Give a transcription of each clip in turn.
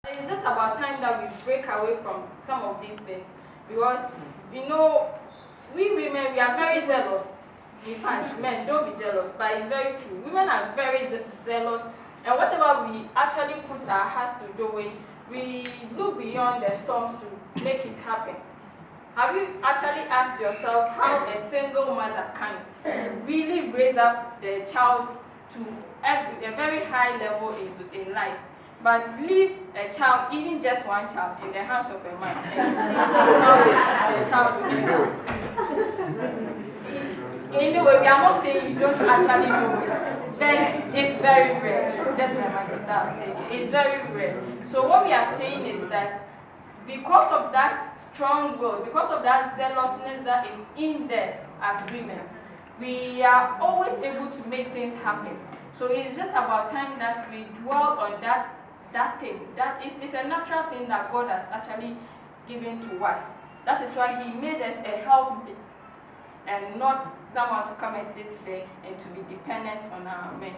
It's just about time that we break away from some of these things because, you know, we women, we are very zealous. In fact, men, don't be jealous, but it's very true. Women are very zealous, and whatever we actually put our hearts to doing, we look beyond the storms to make it happen. Have you actually asked yourself how a single mother can really raise up the child to a very high level in life, but leave a child, even just one child, in the hands of a man, and you see how the child will end up? Anyway, we are not saying you don't actually know it, but it's very rare. Just like my sister was saying, it's very rare. So what we are saying is that because of that strong will, because of that zealousness that is in there as women, we are always able to make things happen. So it's just about time that we dwell on that thing. That is, it's a natural thing that God has actually given to us. That is why He made us a helpmate and not someone to come and sit there and to be dependent on our men.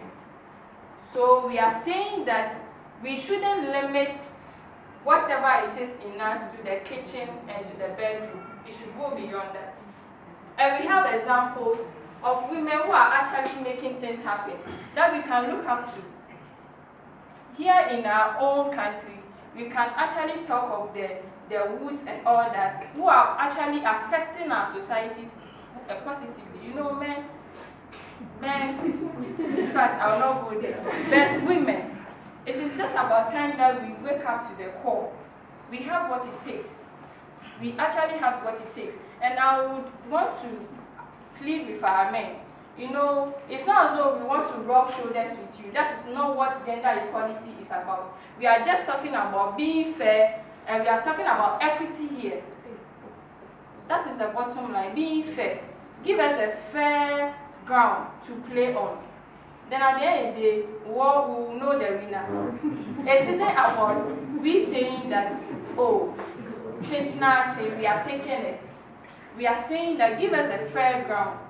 So we are saying that we shouldn't limit whatever it is in us to the kitchen and to the bedroom. It should go beyond that. And we have examples of women who are actually making things happen that we can look up to. Here in our own country, we can actually talk of the Woods and all that, who are actually affecting our societies positively. You know, men, in fact, I will not go there, but women, it is just about time that we wake up to the core. We have what it takes. We actually have what it takes. And I would want to plead with our men. You know, it's not as though we want to rub shoulders with you. That is not what gender equality is about. We are just talking about being fair, and we are talking about equity here. That is the bottom line, being fair. Give us a fair ground to play on. Then at the end of the day, we will know the winner. It isn't about we saying that, oh, we are taking it. We are saying that give us a fair ground.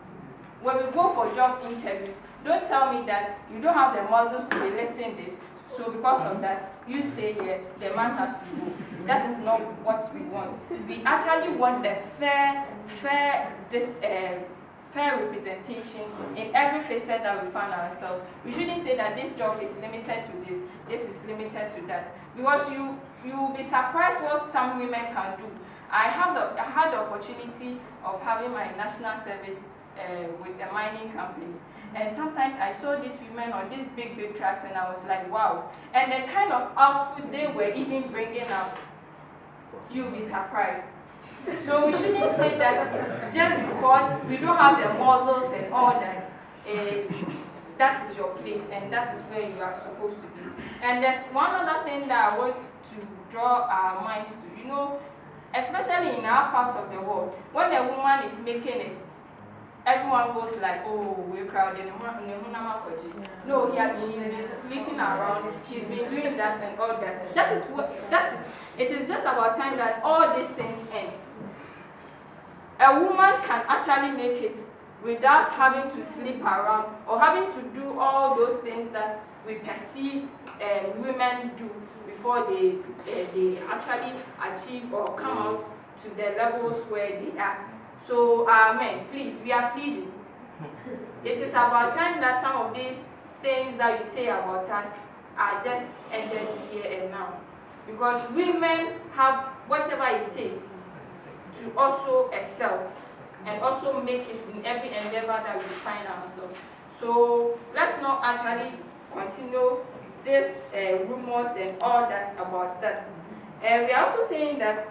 When we go for job interviews, don't tell me that you don't have the muscles to be lifting this, so because of that, you stay here, the man has to go. That is not what we want. We actually want a fair representation in every facet that we find ourselves. We shouldn't say that this job is limited to this is limited to that. Because you will be surprised what some women can do. I had the opportunity of having my national service with a mining company. And sometimes I saw these women on these big trucks and I was like, wow. And the kind of output they were even bringing out, you'll be surprised. So we shouldn't say that just because we don't have the muscles and all that, that is your place and that is where you are supposed to be. And there's one other thing that I want to draw our minds to. You know, especially in our part of the world, when a woman is making it, everyone goes like, oh, we're crowded. No, she's been sleeping around, she's been doing that and all that. It is just about time that all these things end. A woman can actually make it without having to sleep around or having to do all those things that we perceive women do before they actually achieve or come out to the levels where they are. So, men, please, we are pleading. It is about time that some of these things that you say about us are just ended here and now. Because women have whatever it takes to also excel and also make it in every endeavor that we find ourselves. So, let's not actually continue this rumors and all that about that. And we are also saying that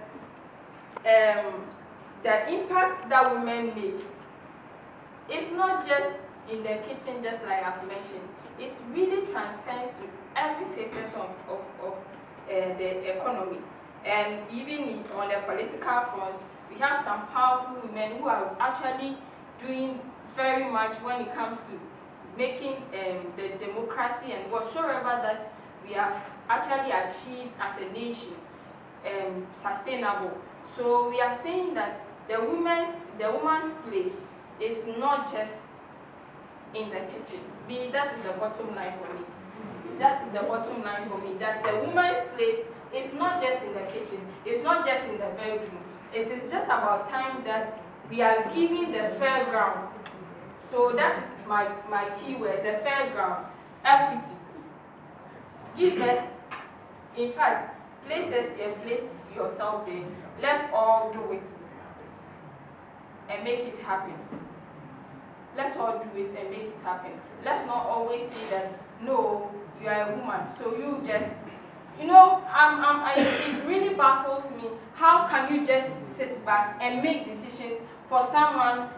the impact that women make is not just in the kitchen, just like I've mentioned. It really transcends to every facet of the economy. And even on the political front, we have some powerful women who are actually doing very much when it comes to making the democracy and whatsoever that we have actually achieved as a nation sustainable. So we are saying that the woman's place is not just in the kitchen. That is the bottom line for me. That is the bottom line for me. That the woman's place it's not just in the kitchen, it's not just in the bedroom. It is just about time that we are giving the fair ground. So that is my key words, the fair ground, equity. Give us, in fact, place us here, place yourself there. Let's all do it and make it happen. Let's all do it and make it happen. Let's not always say that, no, you are a woman, so you just, it really baffles me. How can you just sit back and make decisions for someone,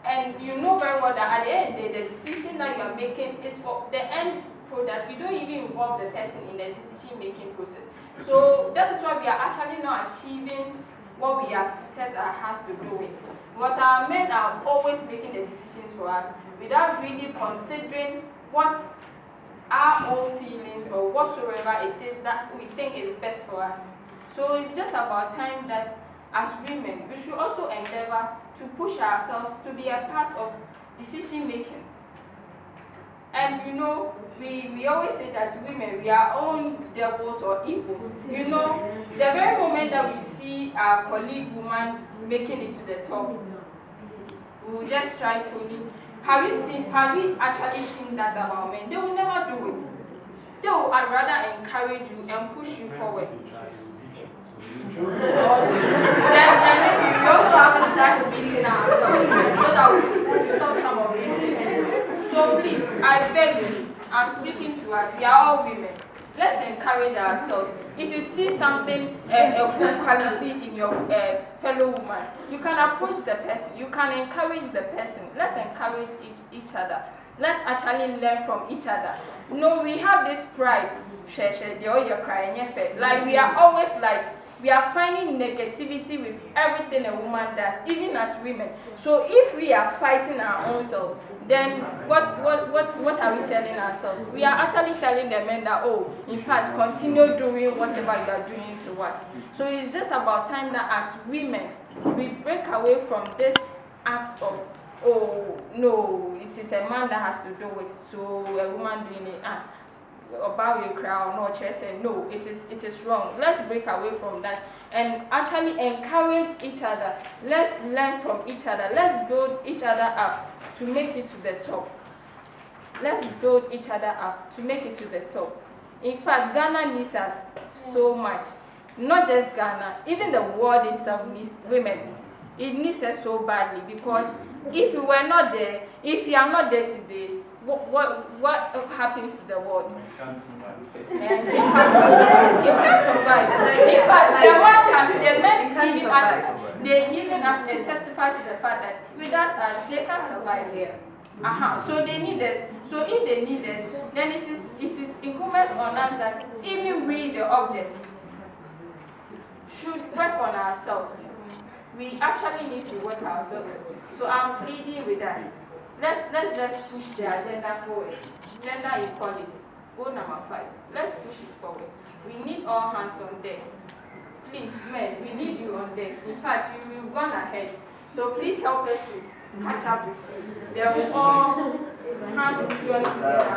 and you know very well that at the end of the day, the decision that you are making is for the end product. You don't even involve the person in the decision-making process. So that is why we are actually not achieving what we have set our hearts to do with. Because our men are always making the decisions for us without really considering what our own feelings or whatsoever it is that we think is best for us. So it's just about time that as women, we should also endeavor to push ourselves to be a part of decision making. And we always say that women, we are own devils or evils. The very moment that we see our colleague woman making it to the top, we will just try pulling. Have we actually seen that about men? They will never do it. They will rather encourage you and push you forward. then maybe we also have to start beating ourselves so that we stop some of these things. So please, I beg you, I'm speaking to us, we are all women. Let's encourage ourselves. If you see something, a good quality in your fellow woman, you can approach the person, you can encourage the person. Let's encourage each other. Let's actually learn from each other. We have this pride. Like we are always like, we are finding negativity with everything a woman does, even as women. So if we are fighting our own selves, then what are we telling ourselves? We are actually telling the men that, oh, in fact, continue doing whatever you are doing to us. So it's just about time that as women, we break away from this act of, oh, no, it is a man that has to do it, so a woman doing it. About your crowd, no chest, and no, it is wrong. Let's break away from that and actually encourage each other. Let's learn from each other. Let's build each other up to make it to the top. Let's build each other up to make it to the top. In fact, Ghana needs us so much. Not just Ghana, even the world itself needs women. It needs us so badly, because if we were not there, if you are not there today, what happens to the world? You can't survive. In fact, the men even testify to the fact that without us, they can't survive here. So they need us. So if they need us, then it is incumbent on us that even we, the objects, should work on ourselves. We actually need to work ourselves. So I'm pleading with us. Let's just push the agenda forward. Gender equality. Goal number 5. Let's push it forward. We need all hands on deck. Please, men, we need you on deck. In fact, you've gone ahead. So please help us to catch up with you. They will all hands will join together.